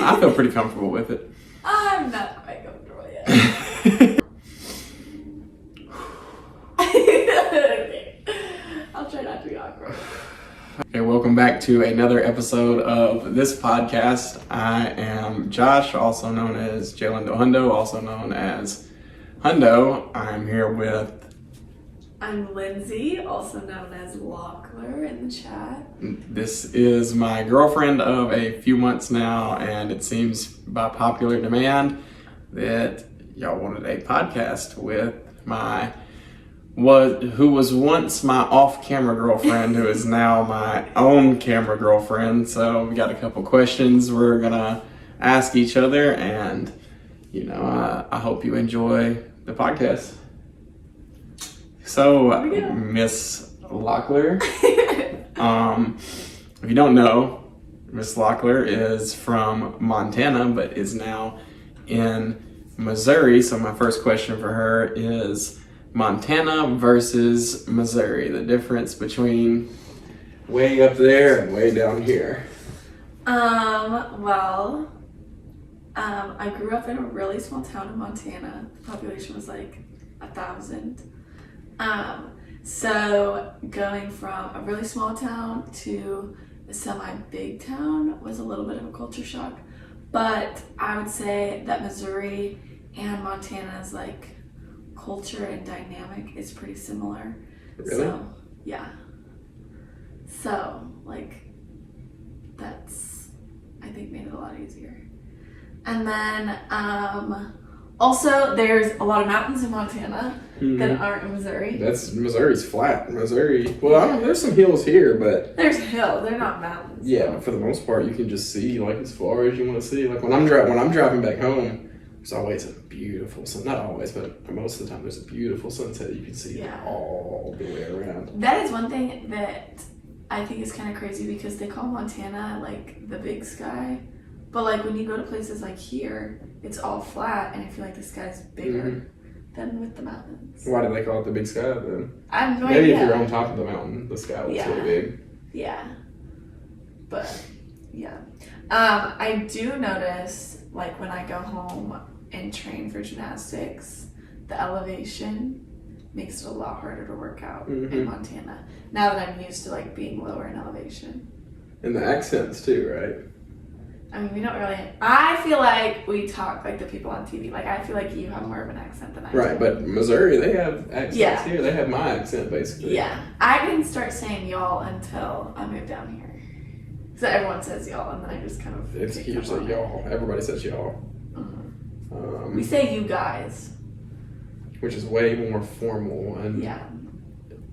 I feel pretty comfortable with it. I'm not quite comfortable yet. Okay. I'll try not to be awkward. Okay, welcome back to another episode of this podcast. I am Josh, also known as Jalen Hundo, also known as Hundo. I'm here with... I'm Lindsay, also known as Lockler in the chat. This is my girlfriend of a few months now, and it seems by popular demand that y'all wanted a podcast with who was once my off-camera girlfriend, who is now my own camera girlfriend. So we got a couple questions we're gonna ask each other, and I hope you enjoy the podcast. So, Miss Lockler, if you don't know, Miss Lockler is from Montana, but is now in Missouri. So my first question for her is Montana versus Missouri, the difference between way up there and way down here. I grew up in a really small town in Montana. The population was like 1,000. So going from a really small town to a semi-big town was a little bit of a culture shock. But I would say that Missouri and Montana's like culture and dynamic is pretty similar. Really? So, yeah. So, like, that's, I think, made it a lot easier. And then, also, there's a lot of mountains in Montana that aren't in Missouri. Missouri's flat. Missouri, well, there's some hills here, but... There's hills, they're not mountains. Yeah, but for the most part, you can just see, like, as far as you want to see. Like, when I'm driving back home, there's always a beautiful sun. Not always, but most of the time, there's a beautiful sunset you can see all the way around. That is one thing that I think is kind of crazy because they call Montana, like, the big sky. But, like, when you go to places like here, it's all flat, and I feel like the sky's bigger than with the mountains. Why do they call it the big sky, then? I have no Maybe idea. if you're on top of the mountain, the sky looks really big. Yeah. But, yeah. I do notice, like, when I go home and train for gymnastics, the elevation makes it a lot harder to work out in Montana. Now that I'm used to, like, being lower in elevation. And the accents, too, right? I mean, we don't really... I feel like we talk like the people on TV. Like, I feel like you have more of an accent than I do. Right, but Missouri, they have accents here. They have my accent, basically. Yeah. I didn't start saying y'all until I moved down here. So everyone says y'all, and then I just kind of... It's usually y'all. Everybody says y'all. We say you guys. Which is way more formal and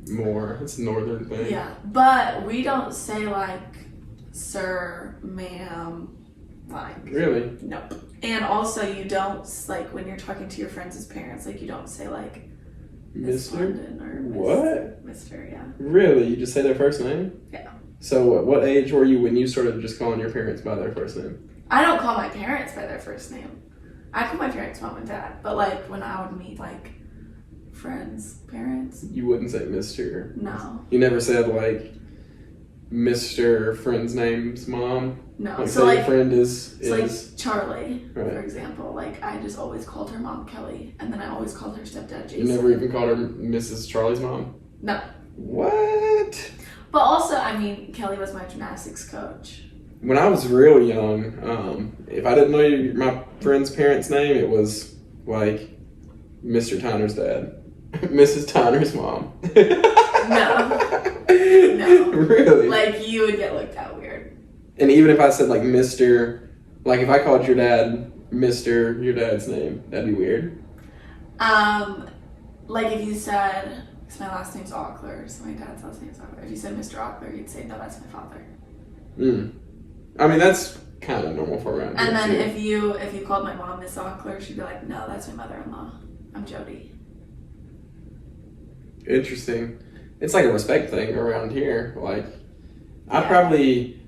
more... It's a northern thing. Yeah, but we don't say, like, sir, ma'am... Like, really? Nope. And also, you don't, like, when you're talking to your friends' parents, like, you don't say, like, Miss London or What? Mister, yeah. Really? You just say their first name? Yeah. So, at what age were you when you started just calling your parents by their first name? I don't call my parents by their first name. I call my parents mom and dad. But, like, when I would meet, like, friends' parents. You wouldn't say Mr. No. You never said, like, Mr. friend's name's mom? No. Like, so, say like, your friend is like Charlie, right. for example. Like, I just always called her mom Kelly, and then I always called her stepdad Jason. You never even called her Mrs. Charlie's mom? No. What? But also, I mean, Kelly was my gymnastics coach. When I was real young, if I didn't know my friend's parents' name, it was like Mr. Tyner's dad, Mrs. Tyner's mom. No. No. Really? Like, you would get looked at weird. And even if I said, like, Mr., like, if I called your dad Mr., your dad's name, that'd be weird. Like, if you said, because my last name's Lockler, so my dad's last name's Lockler. If you said Mr. Lockler, you'd say, no, that's my father. I mean, that's kind of normal for around here. And then if you called my mom Miss Lockler, she'd be like, no, that's my mother-in-law. I'm Jody. Interesting. It's like a respect thing around here. Like, I'm 25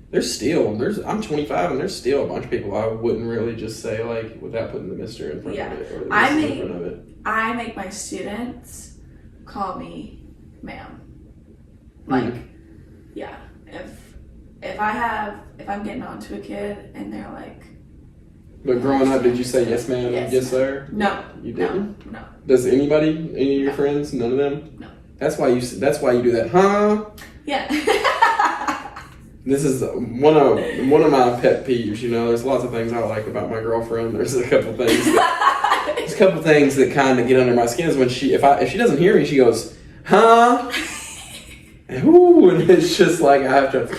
and there's still a bunch of people I wouldn't really just say, like, without putting the Mr. in front of it or the Mrs. in front of it. I make my students call me ma'am. Like, yeah, if I'm getting on to a kid and they're like, But growing up, did you say yes, ma'am, yes, sir? No. You didn't. No. Does anybody, any of your friends, none of them? No. That's why you do that, huh? Yeah. This is one of my pet peeves. You know, there's lots of things I like about my girlfriend. There's a couple things that kind of get under my skin. Is when if she doesn't hear me, she goes, huh? Ooh, and it's just like I have to.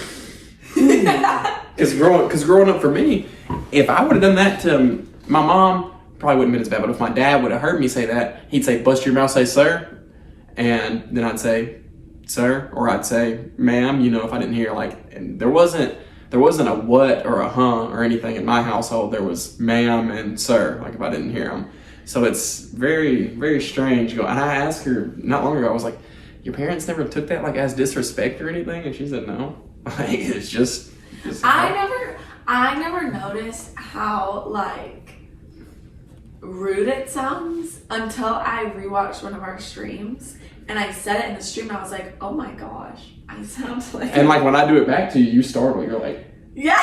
Because growing up for me, if I would have done that to my mom, probably wouldn't have been as bad. But if my dad would have heard me say that, he'd say, "Bust your mouth, say sir," and then I'd say, "Sir," or I'd say, "Ma'am." You know, if I didn't hear, and there wasn't a what or a huh or anything in my household. There was ma'am and sir. Like if I didn't hear them, so it's very, very strange. And I asked her not long ago. I was like, "Your parents never took that like as disrespect or anything?" And she said, "No." Like it's just I never noticed how like rude it sounds until I rewatched one of our streams and I said it in the stream and I was like, oh my gosh, I sound like. And like when I do it back to you, you startle. You're like, yeah.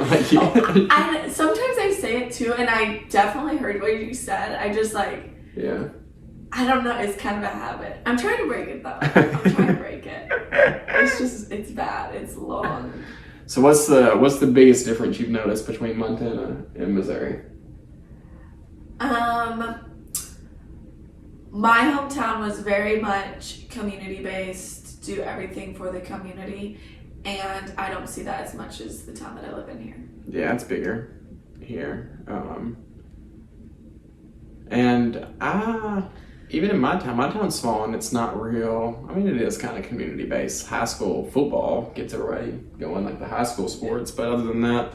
Like, yeah. And sometimes I say it too, and I definitely heard what you said. I just like. Yeah. I don't know. It's kind of a habit. I'm trying to break it though. I'm trying to break it. It's bad. It's long. So what's the biggest difference you've noticed between Montana and Missouri? My hometown was very much community based, do everything for the community, and I don't see that as much as the town that I live in here. Yeah, it's bigger here. And even in my town's small and it's not real. I mean, it is kind of community based. High school football gets everybody going, like the high school sports, but other than that,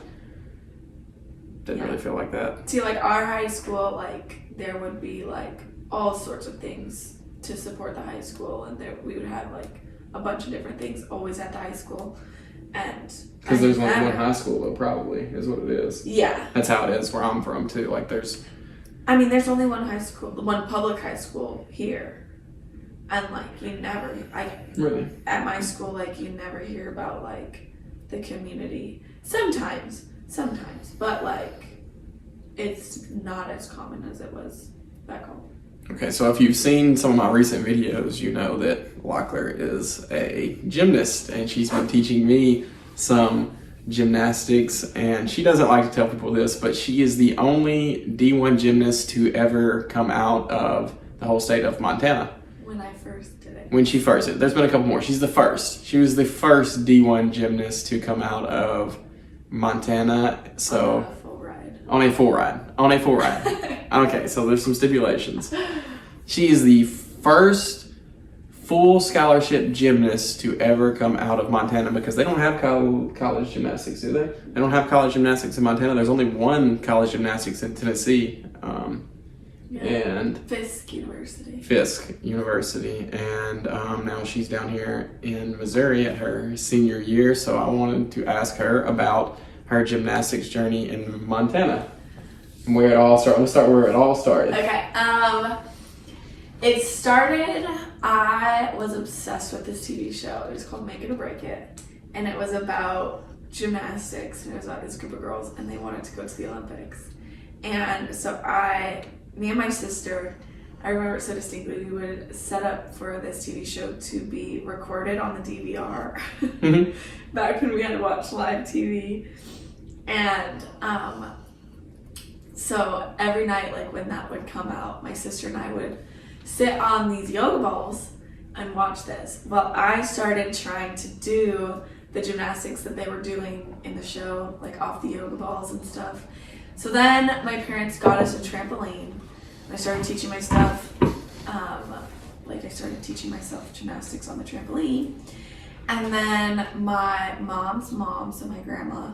didn't really feel like that. See, like our high school, like there would be like all sorts of things to support the high school, and we would have like a bunch of different things always at the high school. And because there's only one high school though, probably is what it is. Yeah, that's how it is where I'm from too. Like there's only one high school, one public high school here, and like really at my school, like you never hear about like the community. Sometimes, but like it's not as common as it was back home. Okay, so if you've seen some of my recent videos, you know that Lockler is a gymnast, and she's been teaching me some gymnastics, and she doesn't like to tell people this, but she is the only D1 gymnast to ever come out of the whole state of Montana. When I first did it. When she first did it. There's been a couple more. She's the first. She was the first D1 gymnast to come out of Montana. So on a full ride. Okay, so there's some stipulations. She is the first full scholarship gymnast to ever come out of Montana, because they don't have college gymnastics, do they? They don't have college gymnastics in Montana. There's only one college gymnastics in Tennessee. And Fisk University. And now she's down here in Missouri at her senior year, so I wanted to ask her about her gymnastics journey in Montana. And where it all started. Let's start where it all started. Okay. It started, I was obsessed with this TV show. It was called Make It or Break It. And it was about gymnastics. And it was about this group of girls, and they wanted to go to the Olympics. And so me and my sister, I remember it so distinctly, we would set up for this TV show to be recorded on the DVR. Back when we had to watch live TV. And so every night, like when that would come out, my sister and I would sit on these yoga balls and watch this. Well, I started trying to do the gymnastics that they were doing in the show, like off the yoga balls and stuff. So then my parents got us a trampoline. I started teaching myself, I started teaching myself gymnastics on the trampoline. And then my mom's mom, so my grandma,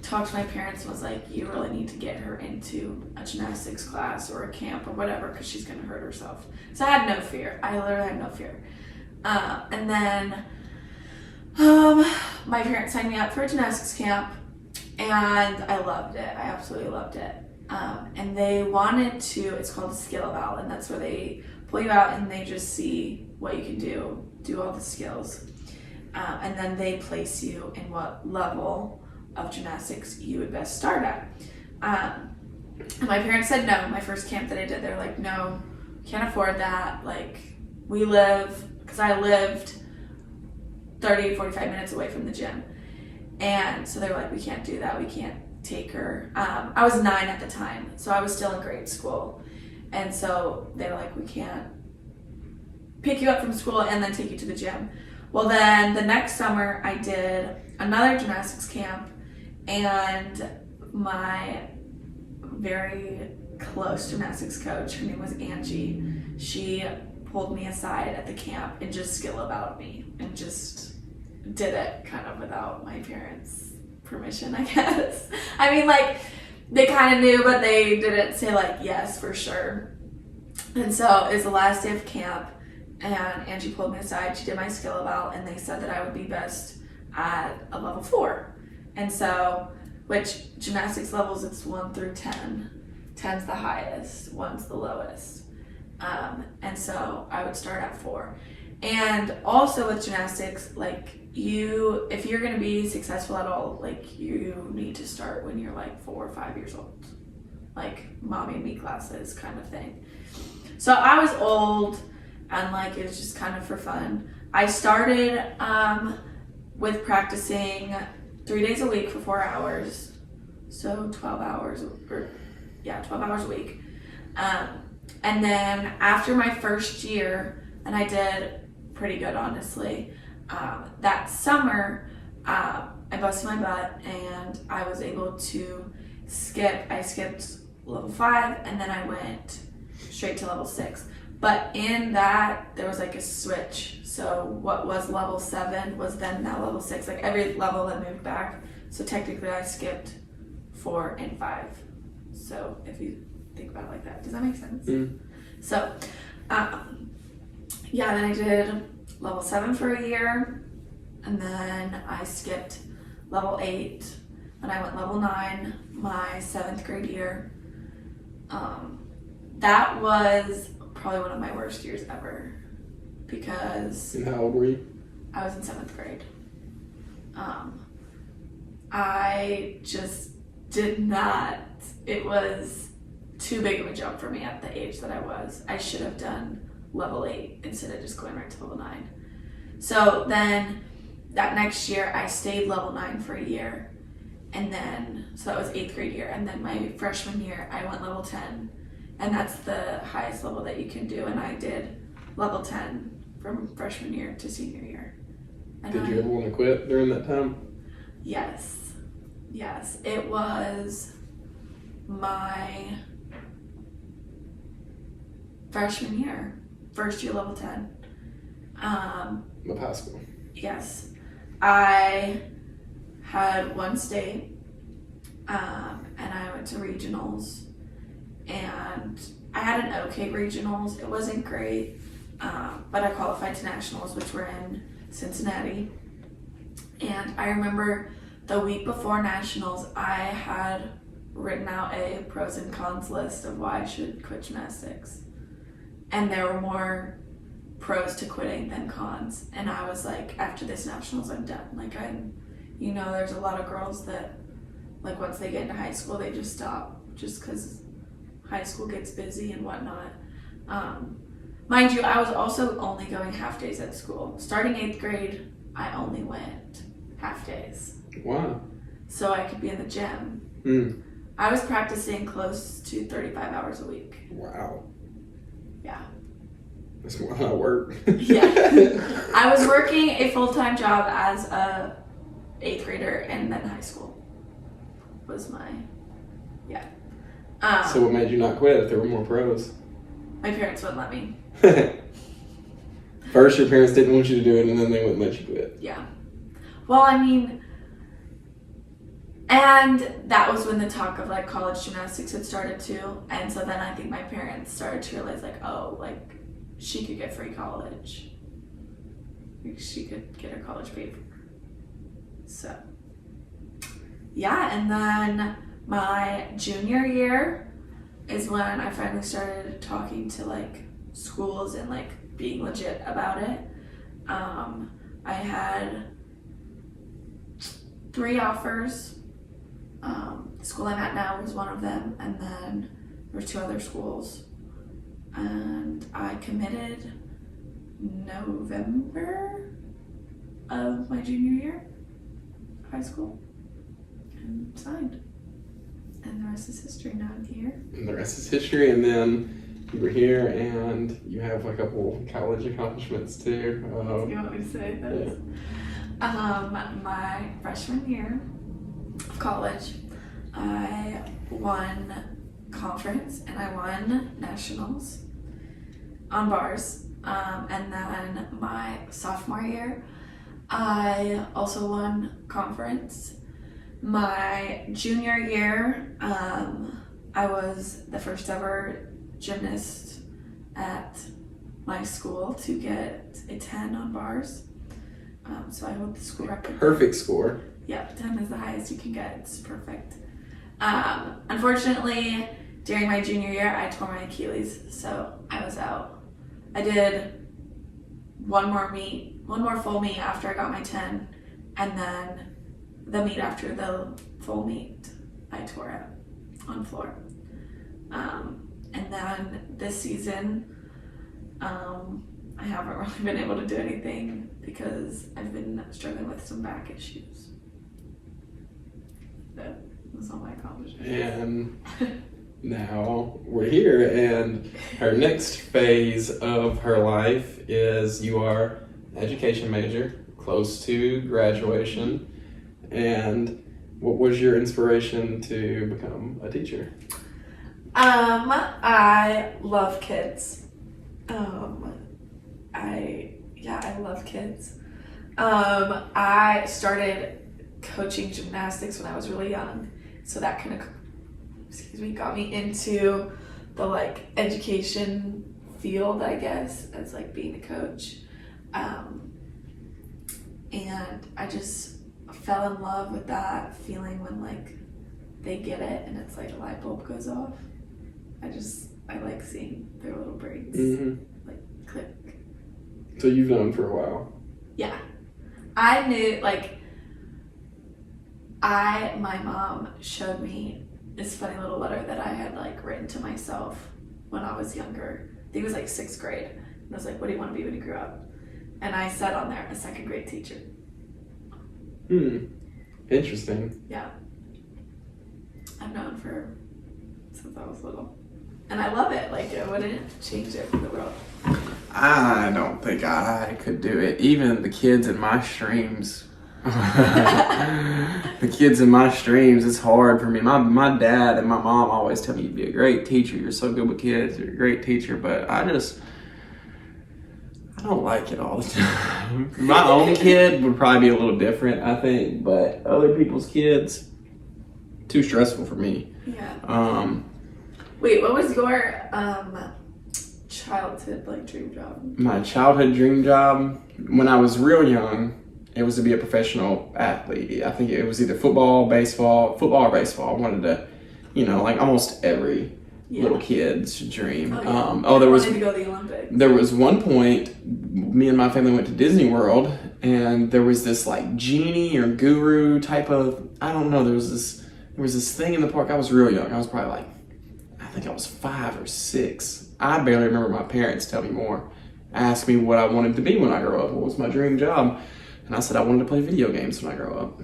talked to my parents and was like, you really need to get her into a gymnastics class or a camp or whatever, because she's going to hurt herself. So I had no fear. I literally had no fear. And then my parents signed me up for a gymnastics camp, and I loved it. I absolutely loved it. And they wanted to, it's called a skill eval, and that's where they pull you out and they just see what you can do all the skills. And then they place you in what level of gymnastics you would best start at. And my parents said no. My first camp that I did, they were like, no, can't afford that. Like, because I lived 30, 45 minutes away from the gym. And so they were like, we can't do that. We can't take her. I was 9 at the time, so I was still in grade school. And so they were like, we can't pick you up from school and then take you to the gym. Well, then the next summer I did another gymnastics camp, and my very close gymnastics coach, her name was Angie, she pulled me aside at the camp and just skill about me and just did it kind of without my parents' permission, I guess. I mean, like, they kind of knew, but they didn't say, like, yes, for sure. And so it was the last day of camp, and Angie pulled me aside. She did my skill about, and they said that I would be best at a level 4. And so, which gymnastics levels, it's 1 through 10. 10's the highest, 1's the lowest. And so I would start at 4. And also with gymnastics, like, if you're going to be successful at all, like, you need to start when you're like 4 or 5 years old, like mommy and me classes kind of thing. So I was old, and like, it was just kind of for fun. I started with practicing 3 days a week for 4 hours, so 12 hours a week. And then after my first year, and I did pretty good, honestly, that summer, I busted my butt and I was able to I skipped level 5, and then I went straight to level 6. But in that, there was like a switch. So what was level 7 was then now level 6. Like, every level that moved back. So technically I skipped 4 and 5. So if you think about it like that, does that make sense? So, then I did level 7 for a year, and then I skipped level 8, and I went level 9 my 7th grade year. That was probably one of my worst years ever, because... And how old were you? I was in 7th grade. I just did not... It was too big of a jump for me at the age that I was. I should have done level 8 instead of just going right to level 9. So then that next year I stayed level 9 for a year, and then so that was 8th grade year, and then my freshman year I went level 10, and that's the highest level that you can do, and I did level 10 from freshman year to senior year. And Did you ever want to quit during that time? Yes, it was my freshman year, first year level 10. Of high school. Yes. I had one state, and I went to regionals, and I had an okay regionals. It wasn't great, but I qualified to nationals, which were in Cincinnati. And I remember the week before nationals, I had written out a pros and cons list of why I should quit gymnastics. And there were more pros to quitting than cons. And I was like, after this nationals, I'm done. Like, there's a lot of girls that, like, once they get into high school, they just stop just because high school gets busy and whatnot. Mind you, I was also only going half days at school. Starting 8th grade, I only went half days. Wow. So I could be in the gym. I was practicing close to 35 hours a week. Wow. Yeah. That's more than I work. Yeah. I was working a full-time job as a 8th grader, and then high school was my, So what made you not quit if there were more pros? My parents wouldn't let me. First, your parents didn't want you to do it, and then they wouldn't let you quit. Yeah. Well, I mean, and that was when the talk of, like, college gymnastics had started too. And so then I think my parents started to realize, like, oh, like, she could get free college. Like, she could get her college paid for. So, yeah, and then my junior year is when I finally started talking to, like, schools and, like, being legit about it. I had 3 offers. the school I'm at now was one of them, and then there were 2 other schools. And I committed November of my junior year of high school and signed. And the rest is history. Now I'm here. And the rest is history. And then you were here, and you have a couple college accomplishments too. You want me to say this? Yeah. My freshman year of college, I won conference and I won nationals on bars. And then my sophomore year, I also won conference. My junior year, I was the first ever gymnast at my school to get a 10 on bars. So I hold the school record. Perfect score. Yep, 10 is the highest you can get. It's perfect. Unfortunately, during my junior year, I tore my Achilles, so I was out. I did one more full meet after I got my 10, and then the meet after the full meet, I tore it on floor. And then this season, I haven't really been able to do anything because I've been struggling with some back issues. That's all my accomplishments. And now we're here, and her next phase of her life is you are an education major, close to graduation. And what was your inspiration to become a teacher? I love kids. I love kids. I started coaching gymnastics when I was really young, so that kind of, got me into the like education field, I guess, as like being a coach. And I just fell in love with that feeling when like they get it and it's like a light bulb goes off. I like seeing their little brains like click. So you've known for a while. Yeah. I knew my mom showed me this funny little letter that I had like written to myself when I was younger. I think it was like 6th grade. And I was like, what do you want to be when you grow up? And I said on there, a 2nd grade teacher. Interesting. Yeah. I've known since I was little. And I love it. Like, I wouldn't change it for the world. I don't think I could do it. Even the kids in my streams. It's hard for me. My dad and my mom always tell me you'd be a great teacher. You're so good with kids. You're a great teacher. But I don't like it all the time. My own kid would probably be a little different, I think. But other people's kids, too stressful for me. Yeah. Wait, what was your childhood dream job? My childhood dream job, when I was real young, it was to be a professional athlete. I think it was either football or baseball. I wanted to, like almost every little kid's dream. There was to go to the Olympics. There was one point, me and my family went to Disney World, and there was this like genie or guru type of, I don't know, there was this thing in the park. I was real young. I was probably I think I was 5 or 6. I barely remember my parents tell me more. Asked me what I wanted to be when I grow up. What was my dream job? And I said I wanted to play video games when I grow up.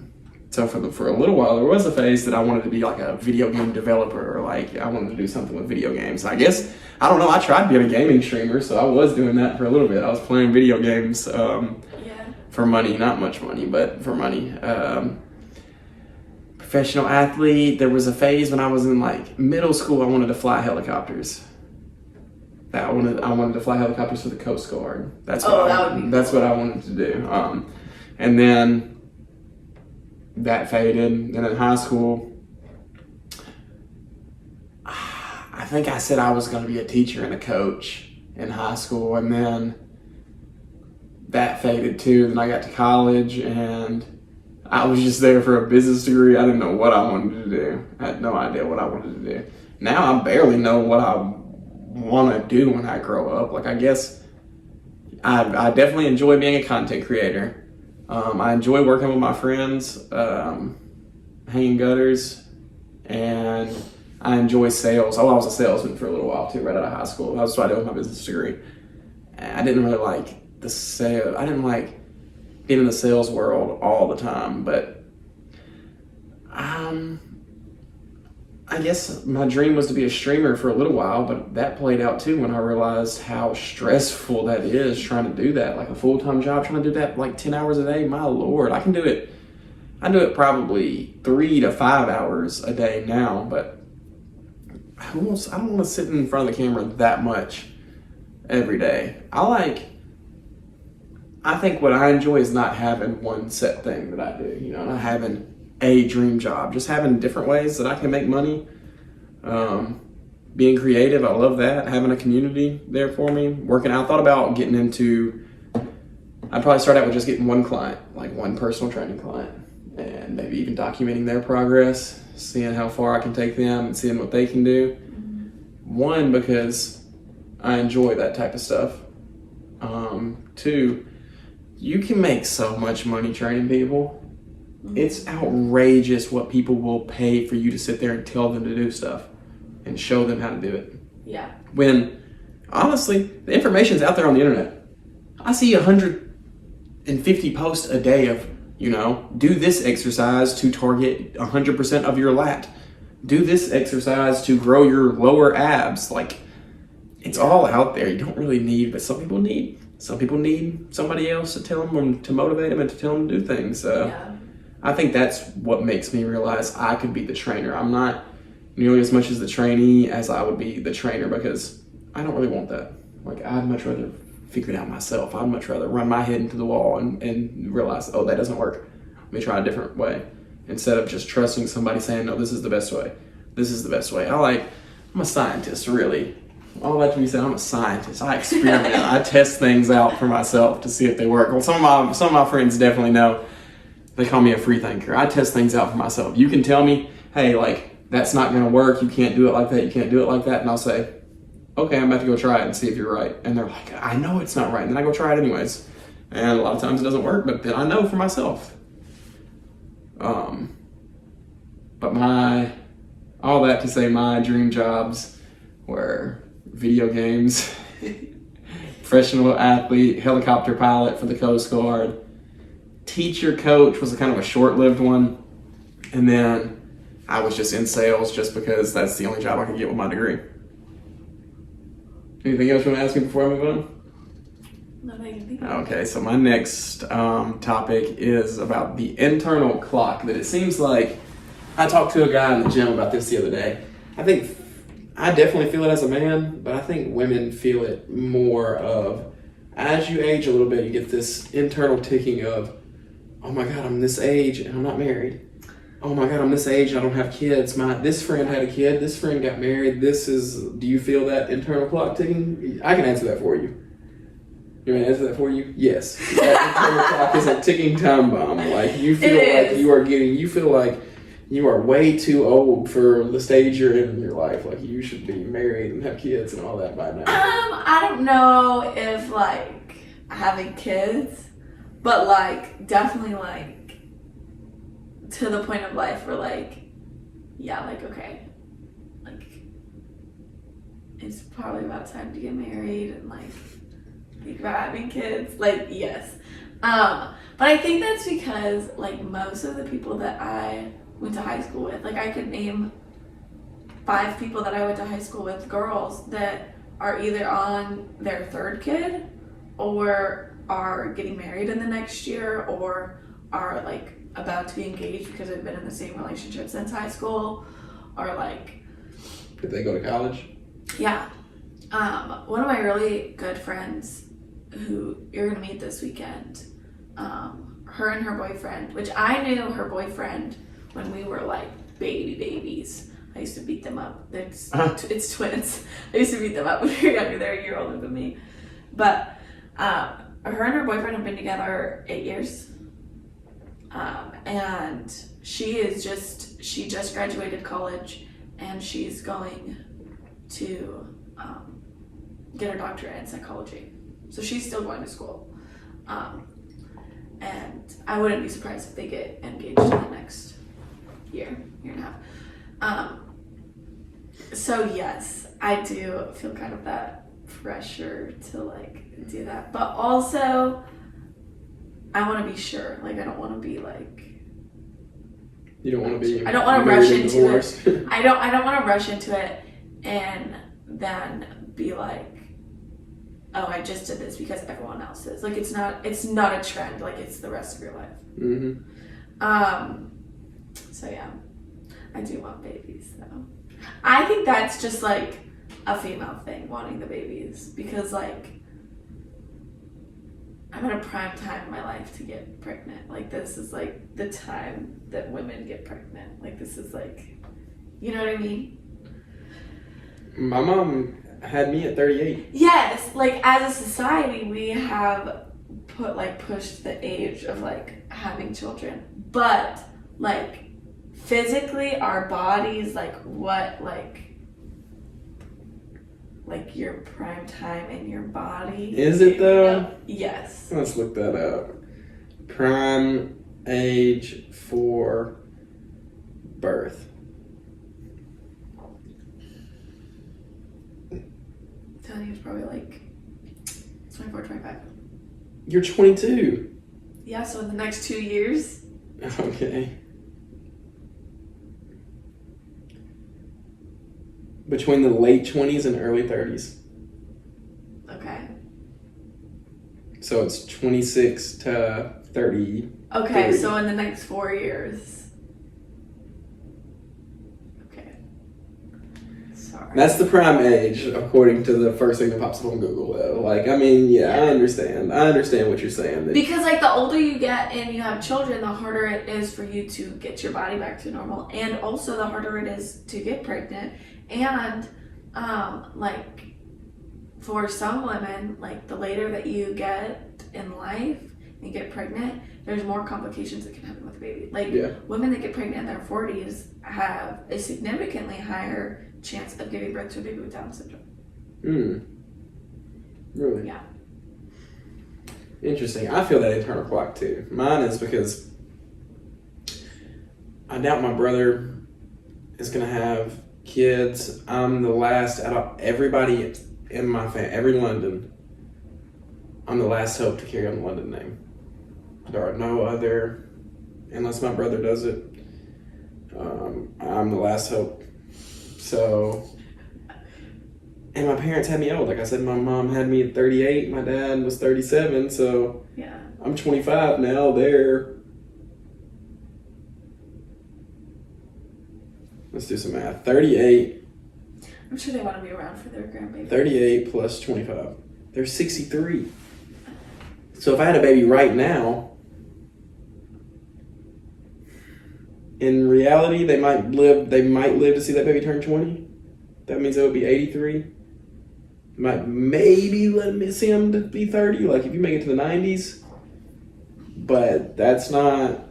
So for a little while, there was a phase that I wanted to be like a video game developer, or like I wanted to do something with video games. I guess, I don't know, I tried being a gaming streamer, so I was doing that for a little bit. I was playing video games for money, not much money, but for money. Professional athlete, there was a phase when I was in middle school, I wanted to fly helicopters. I wanted to fly helicopters for the Coast Guard. That's what I wanted to do. And then that faded. And in high school, I think I said I was going to be a teacher and a coach in high school, and then that faded too. Then I got to college, and I was just there for a business degree. I didn't know what I wanted to do. I had no idea what I wanted to do. Now I barely know what I want to do when I grow up. I guess I definitely enjoy being a content creator. I enjoy working with my friends, hanging gutters, and I enjoy sales. Oh, I was a salesman for a little while too, right out of high school. That's what I did with my business degree. And I didn't really like the sale. I didn't like being in the sales world all the time, but I guess my dream was to be a streamer for a little while, but that played out too when I realized how stressful that is trying to do that, like a full-time job, trying to do that like 10 hours a day. My Lord, I can do it. I do it probably 3 to 5 hours a day now, but I don't want to sit in front of the camera that much every day. I think what I enjoy is not having one set thing that I do, not having a dream job, just having different ways that I can make money. Being creative, I love that. Having a community there for me. Working out, I thought about getting into, I'd probably start out with just getting one client, like one personal training client, and maybe even documenting their progress, seeing how far I can take them and seeing what they can do. One, because I enjoy that type of stuff. Two, you can make so much money training people. It's outrageous what people will pay for you to sit there and tell them to do stuff and show them how to do it. Yeah. When, honestly, the information's out there on the internet. I see 150 posts a day of, do this exercise to target 100% of your lat. Do this exercise to grow your lower abs. Like, it's all out there. You don't really need, but some people need somebody else to tell them, to motivate them and to tell them to do things. I think that's what makes me realize I could be the trainer. I'm not nearly as much as the trainee as I would be the trainer, because I don't really want that. Like, I'd much rather figure it out myself. I'd much rather run my head into the wall and realize, oh, that doesn't work. Let me try a different way. Instead of just trusting somebody saying, no, this is the best way. This is the best way. I'm a scientist, really. All that to be said, I'm a scientist. I experiment. I test things out for myself to see if they work. Well, some of my friends definitely know. They call me a free thinker. I test things out for myself. You can tell me, hey, like, that's not going to work. You can't do it like that. You can't do it like that. And I'll say, okay, I'm about to go try it and see if you're right. And they're like, I know it's not right. And then I go try it anyways. And a lot of times it doesn't work, but then I know for myself. But all that to say, my dream jobs were video games, professional athlete, helicopter pilot for the Coast Guard, teacher coach was a kind of a short-lived one, and then I was just in sales just because that's the only job I could get with my degree. Anything else you want to ask me before I move on? No, I can think of. Okay, so my next topic is about the internal clock. That it seems like, I talked to a guy in the gym about this the other day. I definitely feel it as a man, but I think women feel it more of, as you age a little bit, you get this internal ticking of, oh my God, I'm this age and I'm not married. Oh my God, I'm this age and I don't have kids. This friend had a kid, this friend got married. Do you feel that internal clock ticking? I can answer that for you. You want me to answer that for you? Yes. That internal clock is a ticking time bomb. Like, you feel like you feel like you are way too old for the stage you're in your life. Like, you should be married and have kids and all that by now. I don't know if, like, having kids, but, like, definitely, like, to the point of life where, like, yeah, like, okay, like, it's probably about time to get married and, like, think about having kids. Like, yes. But I think that's because, like, most of the people that I went to high school with, like, I could name 5 people that I went to high school with, girls, that are either on their 3rd kid or are getting married in the next year or are, like, about to be engaged because they've been in the same relationship since high school, or, like... Did they go to college? Yeah. One of my really good friends who you're going to meet this weekend, her and her boyfriend, which I knew her boyfriend when we were, like, babies. I used to beat them up. It's twins. I used to beat them up when we were younger. They're a year older than me. But her and her boyfriend have been together 8 years. And she just graduated college, and she's going to get her doctorate in psychology. So she's still going to school. And I wouldn't be surprised if they get engaged in the next year and a half. So yes, I do feel kind of that pressure to like do that, but also I want to be sure. Like I don't want to be like. You don't want to be. I don't want to rush into it. I don't want to rush into it and then be like, oh, I just did this because everyone else is. Like it's not a trend. Like it's the rest of your life. Mm-hmm. So yeah, I do want babies though. I think that's just like a female thing, wanting the babies, because like I'm at a prime time in my life to get pregnant. Like this is like the time that women get pregnant. Like this is like, you know what I mean? My mom had me at 38. Yes, like as a society we have pushed the age of like having children, but like physically our bodies, like what like your prime time in your body. Is it though? Yes. Let's look that up. Prime age for birth. I'm telling you, it's probably like 24, 25. You're 22. Yeah, so in the next 2 years. Okay. Between the late 20s and early 30s. Okay. So it's 26 to 30. Okay, so in the next 4 years. Okay. Sorry. That's the prime age, according to the first thing that pops up on Google, though. Like, I mean, yeah. I understand. I understand what you're saying. Because, like, the older you get and you have children, the harder it is for you to get your body back to normal. And also the harder it is to get pregnant. And, like, for some women, like, the later that you get in life and get pregnant, there's more complications that can happen with a baby. Like, women that get pregnant in their 40s have a significantly higher chance of giving birth to a baby with Down syndrome. Really? Yeah. Interesting. I feel that internal clock, too. Mine is because I doubt my brother is going to have kids. I'm the last out of everybody in my family, every London. I'm the last hope to carry on the London name. There are no other, unless my brother does it. I'm the last hope. So, and my parents had me old. Like I said, my mom had me at 38. My dad was 37. So yeah, I'm 25 now. Let's do some math. 38. I'm sure they want to be around for their grandbaby. 38 plus 25. They're 63. So if I had a baby right now, in reality, they might live to see that baby turn 20. That means it would be 83. Might maybe let me see them to be 30, like if you make it to the 90s. But that's not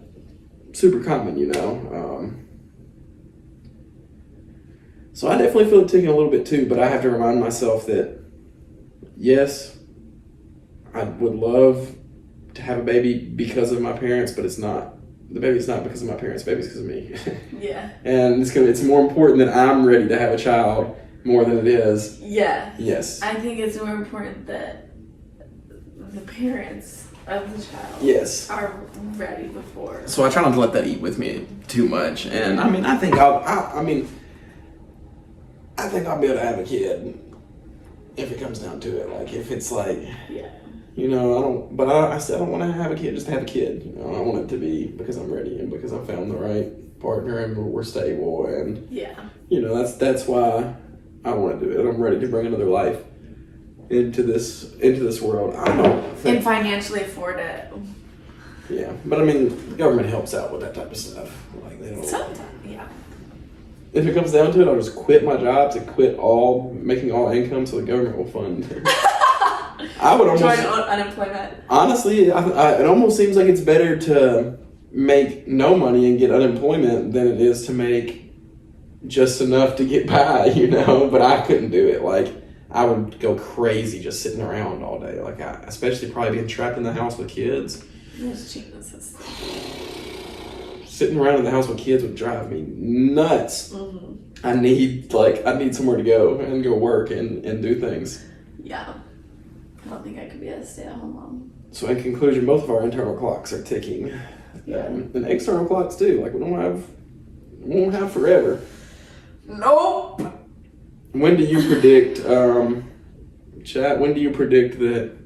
super common, you know. So I definitely feel it ticking a little bit too, but I have to remind myself that, yes, I would love to have a baby because of my parents, but it's not. The baby's not because of my parents, the baby's because of me. Yeah. And it's more important that I'm ready to have a child more than it is. Yeah. Yes. I think it's more important that the parents of the child are ready before. So I try not to let that eat with me too much. And I mean, I think I'll be able to have a kid if it comes down to it. Like if it's like, you know, I still don't want to have a kid just to have a kid. You know, I want it to be because I'm ready and because I found the right partner and we're stable and you know, that's why I want to do it. I'm ready to bring another life into this world. I don't think, and financially afford it. Yeah, but I mean, the government helps out with that type of stuff. Like they don't. Sometimes, yeah. If it comes down to it, I'll just quit my job to quit making all income, so the government will fund. I would almost join unemployment. Honestly, it almost seems like it's better to make no money and get unemployment than it is to make just enough to get by, you know. But I couldn't do it. Like I would go crazy just sitting around all day. Like especially probably being trapped in the house with kids. It's cheap, this is sitting around in the house with kids would drive me nuts. Mm-hmm. I need somewhere to go and go work and do things. Yeah. I don't think I could be a stay-at-home mom. So in conclusion, both of our internal clocks are ticking. Yeah. And external clocks too. Like we won't have forever. Nope. When do you predict, chat, when do you predict that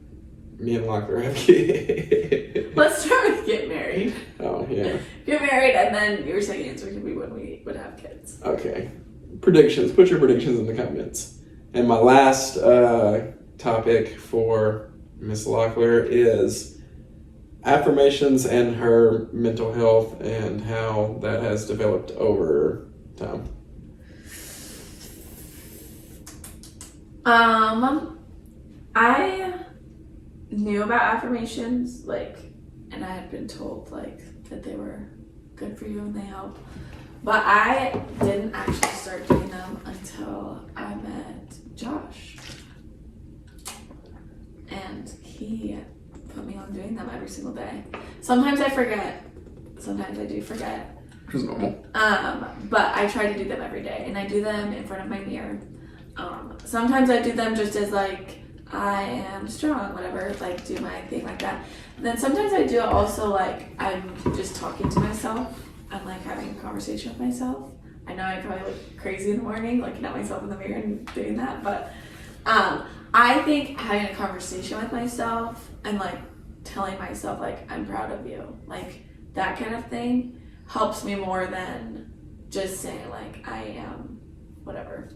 me and Lockler have kids? Let's start with get married. Oh, yeah. Get married, and then your second answer can be when we would have kids. Okay. Predictions. Put your predictions in the comments. And my last topic for Miss Lockler is affirmations and her mental health and how that has developed over time. I knew about affirmations, and I had been told, that they were good for you and they help. But I didn't actually start doing them until I met Josh. And he put me on doing them every single day. Sometimes I forget. Sometimes I do forget. Which is normal. But I try to do them every day, and I do them in front of my mirror. Sometimes I do them just as I am strong, whatever, do my thing like that. And then sometimes I do it also I'm just talking to myself. I'm having a conversation with myself. I know I probably look crazy in the morning, looking at myself in the mirror and doing that, but I think having a conversation with myself and telling myself I'm proud of you, that kind of thing helps me more than just saying I am whatever.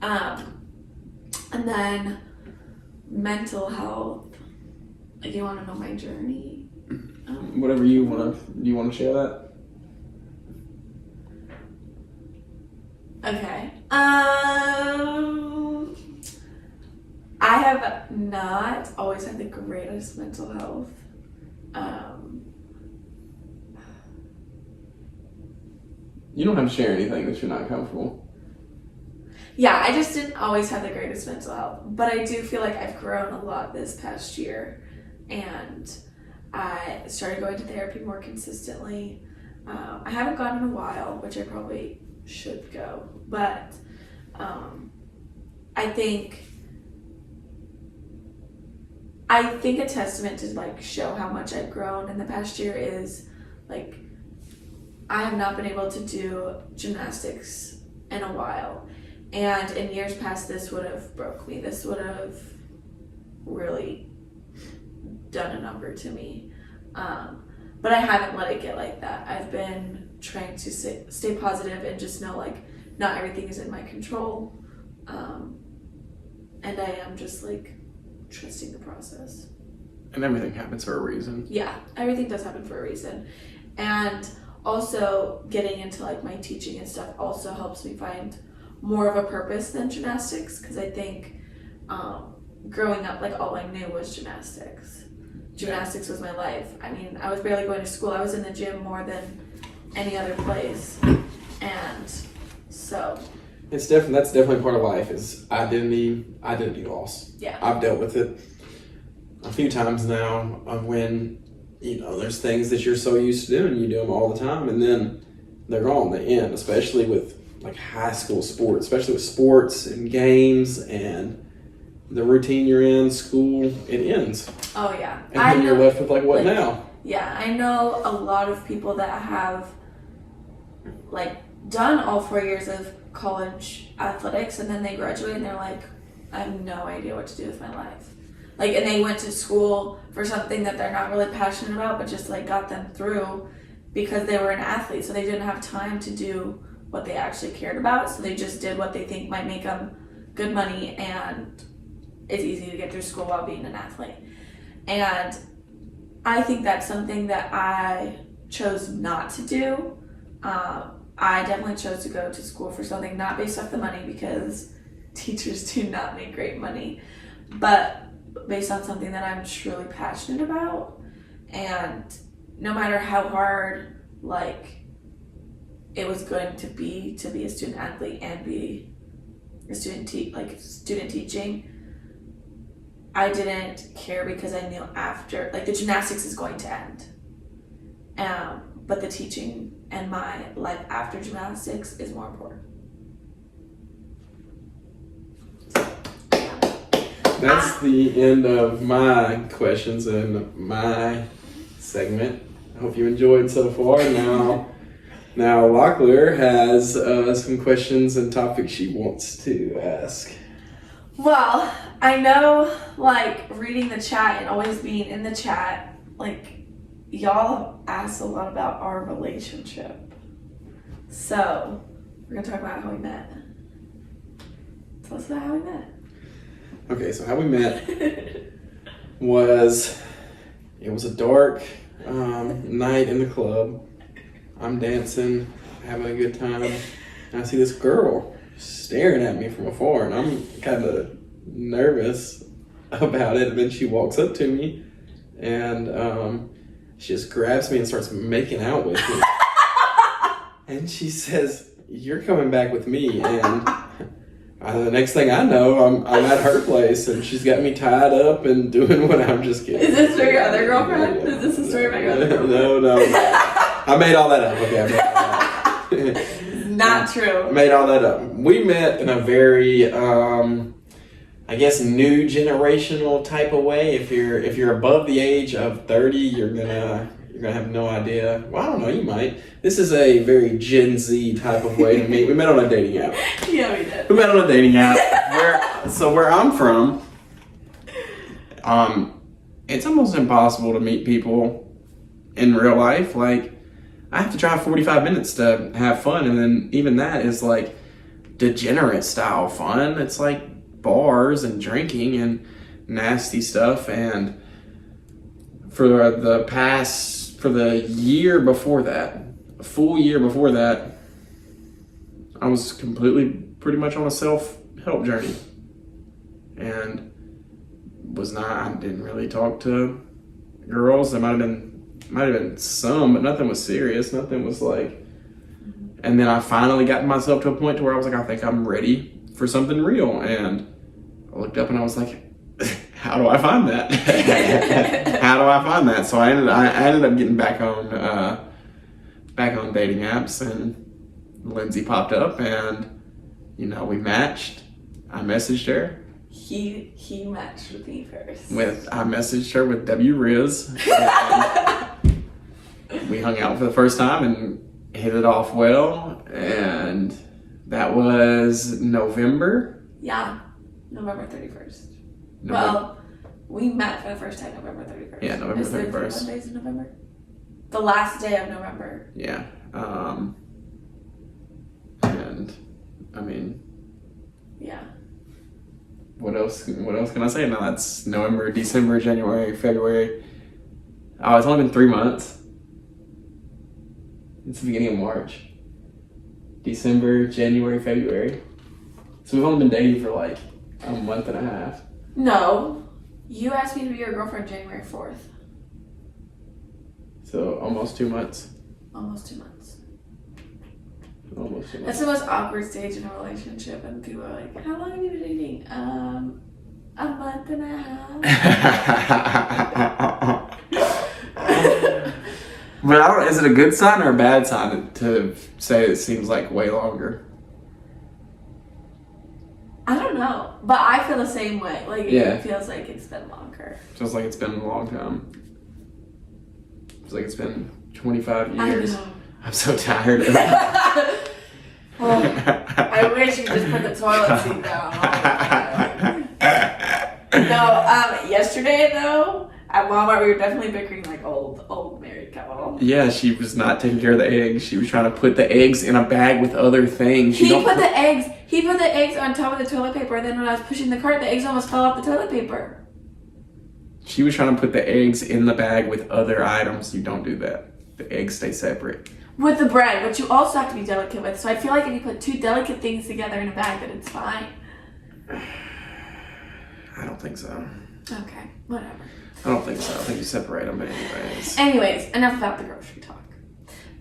And then mental health. Do you want to know my journey? Whatever you want to share that? Okay. I have not always had the greatest mental health. You don't have to share anything that you're not comfortable. Yeah, I just didn't always have the greatest mental health. But I do feel like I've grown a lot this past year. And I started going to therapy more consistently. I haven't gone in a while, which I probably should go. But I think a testament to show how much I've grown in the past year is I have not been able to do gymnastics in a while. And in years past, this would have broke me. This would have really done a number to me. But I haven't let it get like that. I've been trying to stay positive and just know not everything is in my control. And I am just trusting the process. And everything happens for a reason. Yeah, everything does happen for a reason. And also getting into my teaching and stuff also helps me find more of a purpose than gymnastics, because I think growing up all I knew was gymnastics. Gymnastics was my life. I mean, I was barely going to school. I was in the gym more than any other place. And so that's definitely part of life is identity loss. Yeah. I've dealt with it a few times now of when there's things that you're so used to doing, you do them all the time, and then they're gone. They end, especially with high school sports, especially with sports and games and the routine you're in, school, it ends. Oh yeah. And then you're left with what now? Yeah, I know a lot of people that have done all 4 years of college athletics, and then they graduate and they're I have no idea what to do with my life. And they went to school for something that they're not really passionate about, but just got them through because they were an athlete. So they didn't have time to do what they actually cared about. So they just did what they think might make them good money, and it's easy to get through school while being an athlete. And I think that's something that I chose not to do. I definitely chose to go to school for something not based off the money, because teachers do not make great money, but based on something that I'm truly passionate about. And no matter how hard it was going to be a student athlete and be a student teaching, I didn't care, because I knew after the gymnastics is going to end. but the teaching and my life after gymnastics is more important. That's the end of my questions and my segment. I hope you enjoyed so far. Now Lockler has some questions and topics she wants to ask. Well, I know, like, reading the chat and always being in the chat, like, y'all asked a lot about our relationship. So, we're going to talk about how we met. Tell us about how we met. Okay, so how we met was, it was a dark night in the club. I'm dancing, having a good time, and I see this girl staring at me from afar, and I'm kind of nervous about it. And then she walks up to me, and she just grabs me and starts making out with me. And she says, "You're coming back with me." And the next thing I know, I'm at her place, and she's got me tied up and doing what I'm just kidding. Is this for your other girlfriend? Is this the story about your other girlfriend? No. I made all that up. Okay, I made all that up. Not true. I made all that up. We met in a very, I guess, new generational type of way. If you're above the age of 30, you're gonna have no idea. Well, I don't know. You might. This is a very Gen Z type of way to meet. We met on a dating app. Yeah, we did. We met on a dating app. Where I'm from, it's almost impossible to meet people in real life. Like, I have to drive 45 minutes to have fun, and then even that is like degenerate style fun. It's like bars and drinking and nasty stuff. And for the year before that, a full year before that, I was pretty much on a self-help journey, and I didn't really talk to girls. There might have been some, but nothing was serious. Nothing was like, and then I finally got myself to a point to where I was like, I think I'm ready for something real. And I looked up and I was like, how do I find that? How do I find that? So I ended up getting back on dating apps, and Lindsay popped up, and we matched. I messaged her. He matched with me first. I messaged her with W Riz. We hung out for the first time and hit it off well, and that was November. Yeah, November 31st. Well, we met for the first time November 31st. Yeah, November 31st. Is there 31 days in November? The last day of November. Yeah. And I mean, yeah. What else can I say? Now that's November, December, January, February. Oh, it's only been 3 months. It's the beginning of March. December, January, February. So we've only been dating for like a month and a half. No. You asked me to be your girlfriend January 4th. So almost 2 months. Almost 2 months. Almost 2 months. That's the most awkward stage in a relationship, and people are like, how long have you been dating? A month and a half. But is it a good sign or a bad sign to say it seems like way longer? I don't know, but I feel the same way. Like, yeah. It feels like it's been longer. Feels like it's been a long time. Feels like it's been 25 years. I know. I'm so tired of it. I wish you just put the toilet seat down. No, yesterday though, at Walmart we were definitely bickering like old married couple. Yeah, she was not taking care of the eggs. She was trying to put the eggs in a bag with other things. He put the eggs on top of the toilet paper, and then when I was pushing the cart, the eggs almost fell off the toilet paper. She was trying to put the eggs in the bag with other items. You don't do that. The eggs stay separate. With the bread, which you also have to be delicate with. So I feel like if you put two delicate things together in a bag, then it's fine. I don't think so. Okay, whatever. I don't think so. I think you separate them, but anyways. Anyways, enough about the grocery talk.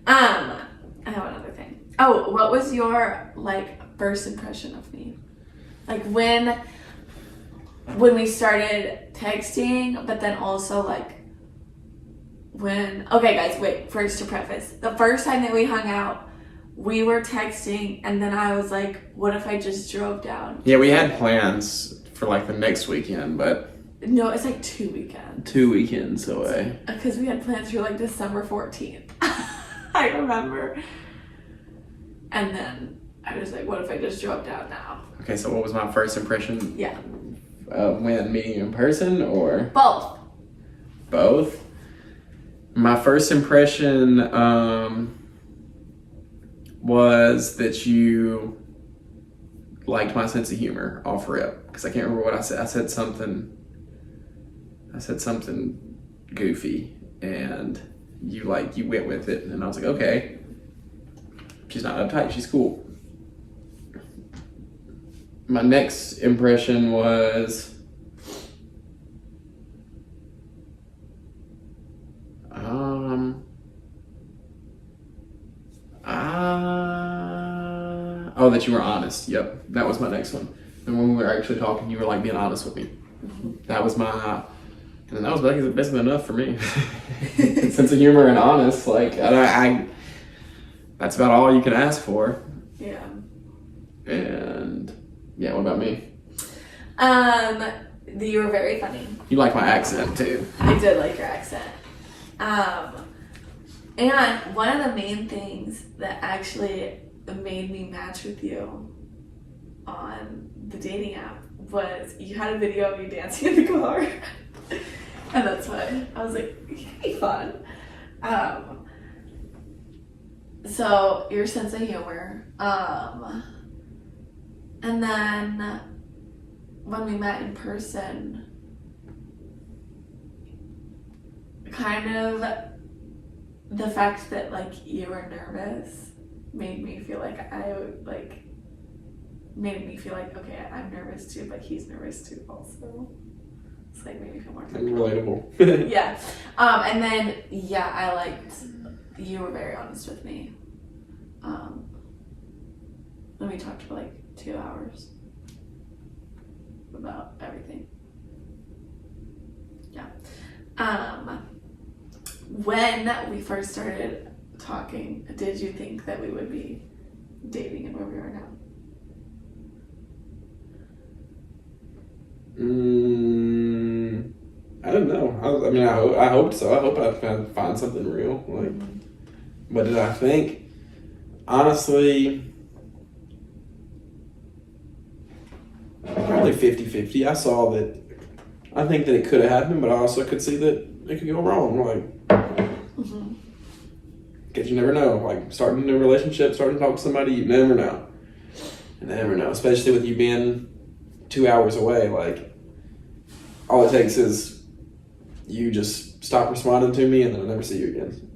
I have another thing. Oh, what was your, first impression of me? Like, when we started texting, but then also, Okay, guys, wait. First, to preface, the first time that we hung out, we were texting, and then I was like, "What if I just drove down?" Yeah, we had plans for like the next weekend, but No, it's like 2 weekends. 2 weekends away. Because we had plans for like December 14th. I remember. And then I was like, "What if I just drove down now?" Okay, so what was my first impression? Yeah. When meeting you in person or Both. both? My first impression was that you liked my sense of humor off rip. Because I can't remember what I said. I said something goofy, and you went with it, and I was like, okay, she's not uptight, she's cool. My next impression was that you were honest. Yep, that was my next one. And when we were actually talking, you were like being honest with me. That was my, and that was basically enough for me. Sense of humor and honest, like I that's about all you can ask for. Yeah. And yeah, what about me? You were very funny. You like my accent too. I did like your accent. And one of the main things that actually made me match with you on the dating app was you had a video of you dancing in the car. And that's why I was like, it could be fun. So your sense of humor. And then when we met in person, kind of the fact that like you were nervous made me feel like okay, I'm nervous too, but he's nervous too also. It's like made me feel more comfortable. Relatable. Yeah. And then I liked you were very honest with me. And we talked for like 2 hours about everything. Yeah. When we first started talking, did you think that we would be dating and where we are now? I don't know. I hoped so. I hope I'd find something real. What did I think? Honestly, probably 50-50. I think that it could have happened, but I also could see that it could go wrong. Because you never know. Like, starting a new relationship, starting to talk to somebody, you never know. You never know. Especially with you being 2 hours away. Like, all it takes is you just stop responding to me and then I'll never see you again.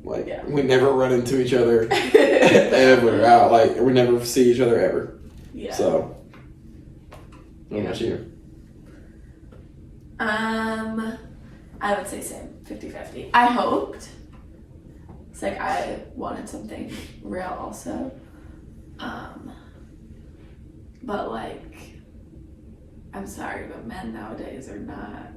We never run into each other ever out. We never see each other ever. Yeah. So, what about you? I would say same, 50-50. I hoped. It's like I wanted something real also. But I'm sorry, but men nowadays are not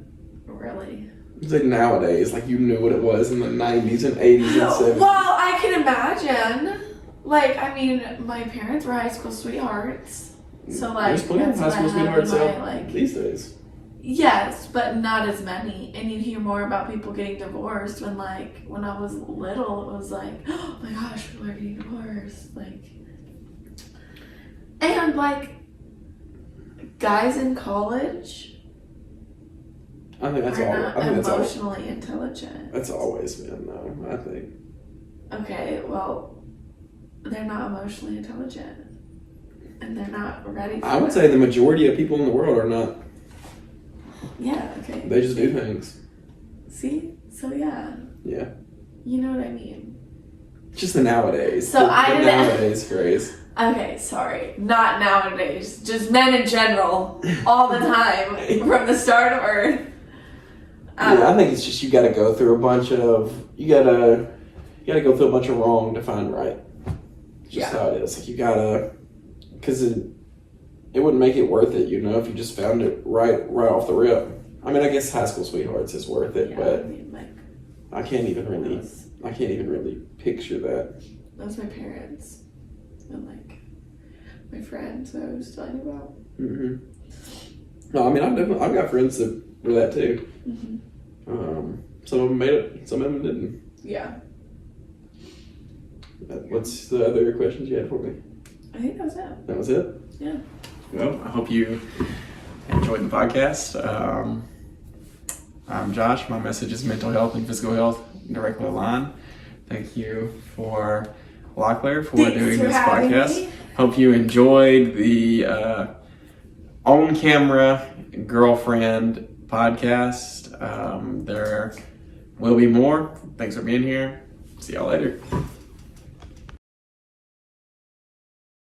really. It's like nowadays, you knew what it was in the 90s and 80s and 70s. Well, I can imagine. My parents were high school sweethearts. So there's plenty of high school sweethearts out these days. Yes, but not as many. And you hear more about people getting divorced when I was little, it was like, oh my gosh, people are getting divorced. And guys in college I think that's emotionally intelligent. That's always been though, I think. Okay, well, they're not emotionally intelligent. And they're not ready for I would say the majority of people in the world are not. Yeah, okay. They just do things. See? So yeah. Yeah. You know what I mean? Just the nowadays. So the nowadays phrase. Okay, sorry. Not nowadays. Just men in general. All the time. From the start of Earth. I think it's just you gotta go through a bunch of wrong to find right. Just how it is. You gotta, because it wouldn't make it worth it, if you just found it right off the rip. I guess high school sweethearts is worth it, but I can't even really picture that. That was my parents and like my friends that I was telling you about. Mm-hmm. No, I mean I've got friends that were that too. Mm-hmm. Some of them made it, some of them didn't. Yeah. What's the other questions you had for me? I think that was it. That was it? Yeah. Well, I hope you enjoyed the podcast. I'm Josh. My message is mental health and physical health directly aligned. Thank you for Lockler for doing this podcast. Hope you enjoyed the on-camera girlfriend podcast. There will be more. Thanks for being here. See y'all later.